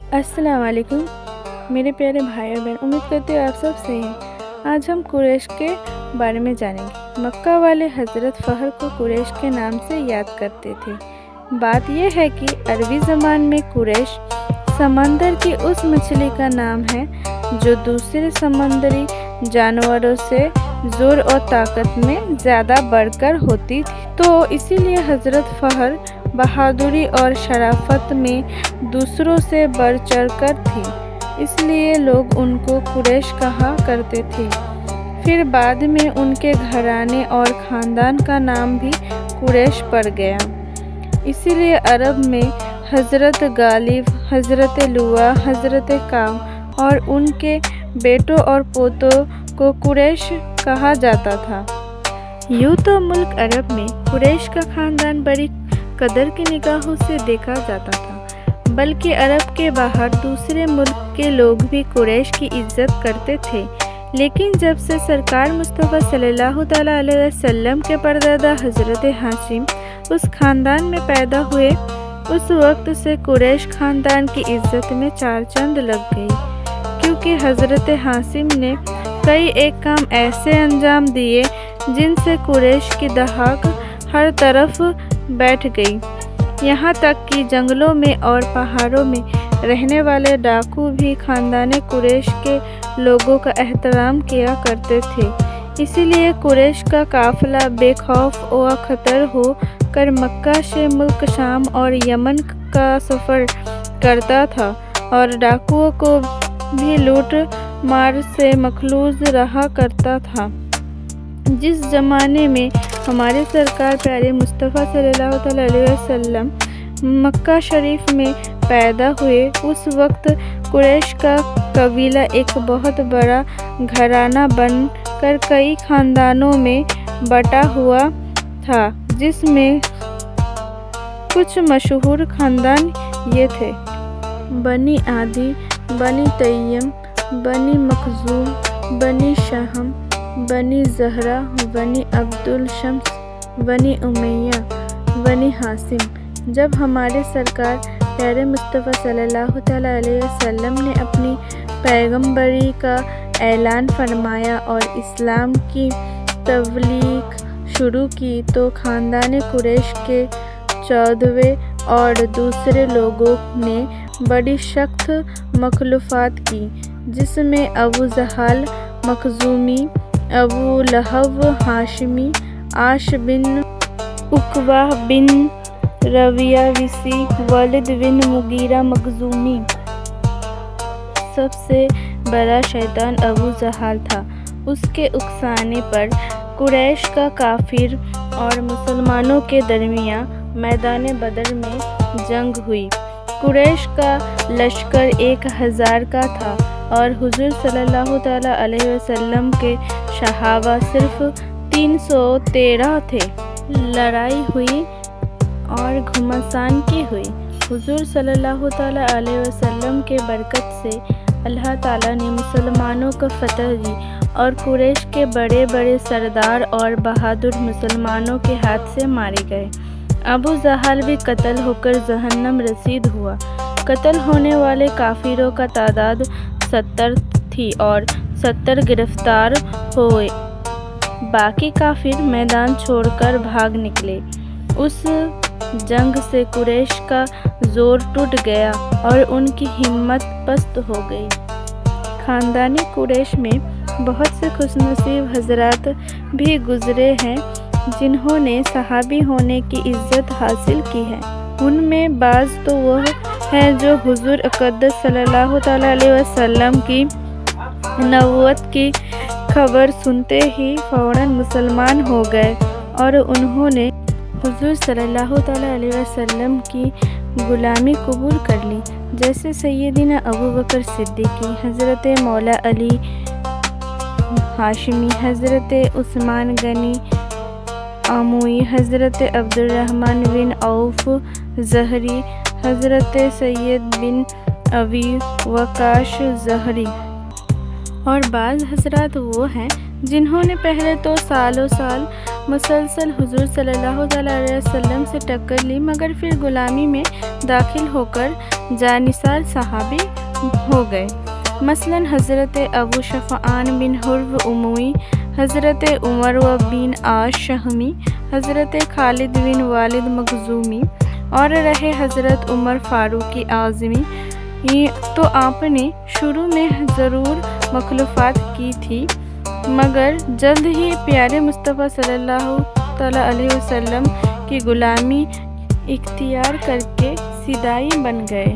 अस्सलाम वालेकुम मेरे प्यारे भाई और बहन, उम्मीद करते हैं आप सब सही हैं। आज हम कुरैश के बारे में जानेंगे। मक्का वाले हज़रत फ़हर को कुरैश के नाम से याद करते थे। बात यह है कि अरबी ज़बान में कुरैश समंदर की उस मछली का नाम है जो दूसरे समंदरी जानवरों से ज़ोर और ताकत में ज़्यादा बढ़कर होती थी, तो इसीलिए हज़रत फ़हर बहादुरी और शराफत में दूसरों से बढ़ चढ़कर थी, इसलिए लोग उनको कुरैश कहा करते थे। फिर बाद में उनके घराने और ख़ानदान का नाम भी कुरैश पड़ गया। इसीलिए अरब में हज़रत गालिब, हज़रत लुआ, हज़रत काम और उनके बेटों और पोतों को कुरैश कहा जाता था। यूँ तो मुल्क अरब में कुरैश का ख़ानदान बड़ी कदर की निगाहों से देखा जाता था, बल्कि अरब के बाहर दूसरे मुल्क के लोग भी कुरैश की इज्जत करते थे। लेकिन जब से सरकार मुस्तफ़ा सल्लल्लाहु तआला अलैहि वसल्लम के परदादा हज़रत हाशिम उस ख़ानदान में पैदा हुए, उस वक्त से कुरैश ख़ानदान की इज्जत में चार चांद लग गई, क्योंकि हज़रत हाशिम ने कई एक काम ऐसे अंजाम दिए जिनसे कुरैश की दहाक हर तरफ बैठ गई। यहाँ तक कि जंगलों में और पहाड़ों में रहने वाले डाकू भी ख़ानदान कुरैश के लोगों का एहतराम किया करते थे। इसीलिए कुरैश का काफ़िला बेखौफ व ख़तर हो कर मक्का से मुल्क शाम और यमन का सफ़र करता था, और डाकुओं को भी लूट मार से मखलूज रहा करता था। जिस ज़माने में हमारे सरकार प्यारे मुस्तफ़ा सल्लल्लाहु अलैहि वसल्लम मक्का शरीफ में पैदा हुए, उस वक्त कुरैश का कबीला एक बहुत बड़ा घराना बनकर कई ख़ानदानों में बटा हुआ था, जिसमें कुछ मशहूर ख़ानदान ये थे: बनी आदी, बनी तैयम, बनी मखज़ूम, बनी शहम, बनी ज़हरा, बनी अब्दुल शम्स, बनी उमैया, बनी हाशिम। जब हमारे सरकार प्यारे मुस्तफ़ा सल्लल्लाहु तआला अलैहि वसल्लम ने अपनी पैगम्बरी का ऐलान फरमाया और इस्लाम की तबलीग शुरू की, तो ख़ानदान कुरैश के 14वें और दूसरे लोगों ने बड़ी सख्त मुखालफत की, जिसमें अबू जहल मखज़ूमी, अबू लहब हाशिमी, आश बिन उक़बा बिन रबिया विसी, वलिद बिन मुगीरा मखज़ूमी। सबसे बड़ा शैतान अबू जहल था। उसके उकसाने पर कुरैश का काफिर और मुसलमानों के दरमियान मैदान बदर में जंग हुई। कुरैश का लश्कर 1000 का था और हुज़ूर सल्लल्लाहु तआला अलैहि वसल्लम के सहाबा सिर्फ 313 थे। लड़ाई हुई और घमासान की हुई। हुज़ूर सल्लल्लाहु तआला अलैहि वसल्लम के बरकत से अल्लाह ताला ने मुसलमानों को फतह दी और कुरैश के बड़े बड़े सरदार और बहादुर मुसलमानों के हाथ से मारे गए। अबू जहल भी कत्ल होकर जहन्नम रसीद हुआ। कत्ल होने वाले काफिरों का तादाद 70 थी और 70 गिरफ्तार हुए। बाकी काफिर मैदान छोड़कर भाग निकले। उस जंग से कुरैश का जोर टूट गया और उनकी हिम्मत पस्त हो गई। ख़ानदानी कुरैश में बहुत से खुशनसीब हज़रात भी गुज़रे हैं जिन्होंने सहाबी होने की इज़्ज़त हासिल की है। उनमें बाज़ तो वह हैं जो हुज़ूर अक़दस सल्लल्लाहु तआला अलैहि वसल्लम की नबूवत की खबर सुनते ही फ़ौरन मुसलमान हो गए और उन्होंने हुज़ूर सल्लल्लाहु तआला अलैहि वसल्लम की ग़ुलामी कबूल कर ली, जैसे सैयदना अबू बकर सिद्दीक़ी, हज़रत मौला अली हाशिमी, हज़रत उस्मान गनी आमूई, हज़रत अब्दुर्रहमान बिन औफ ज़हरी, हज़रत सैयद बिन अबी वक़ाश ज़हरी। और बाज़ हज़रात वो हैं जिन्होंने पहले तो सालों साल मुसलसल हुज़ूर सल्लल्लाहु अलैहि वसल्लम से टक्कर ली, मगर फिर ग़ुलामी में दाखिल होकर جانثار صحابی ہو گئے، مثلاً حضرت ابو شفعان بن حرب اموی، حضرت عمر بن عاص شہمی، حضرت خالد بن والد مخزومی، اور رہے حضرت عمر فاروق اعظمی، تو آپ نے شروع میں ضرور مخالفت کی تھی، مگر جلد ہی پیارے مصطفیٰ صلی اللہ علیہ وسلم کی غلامی اختیار کر کے فدائی بن گئے۔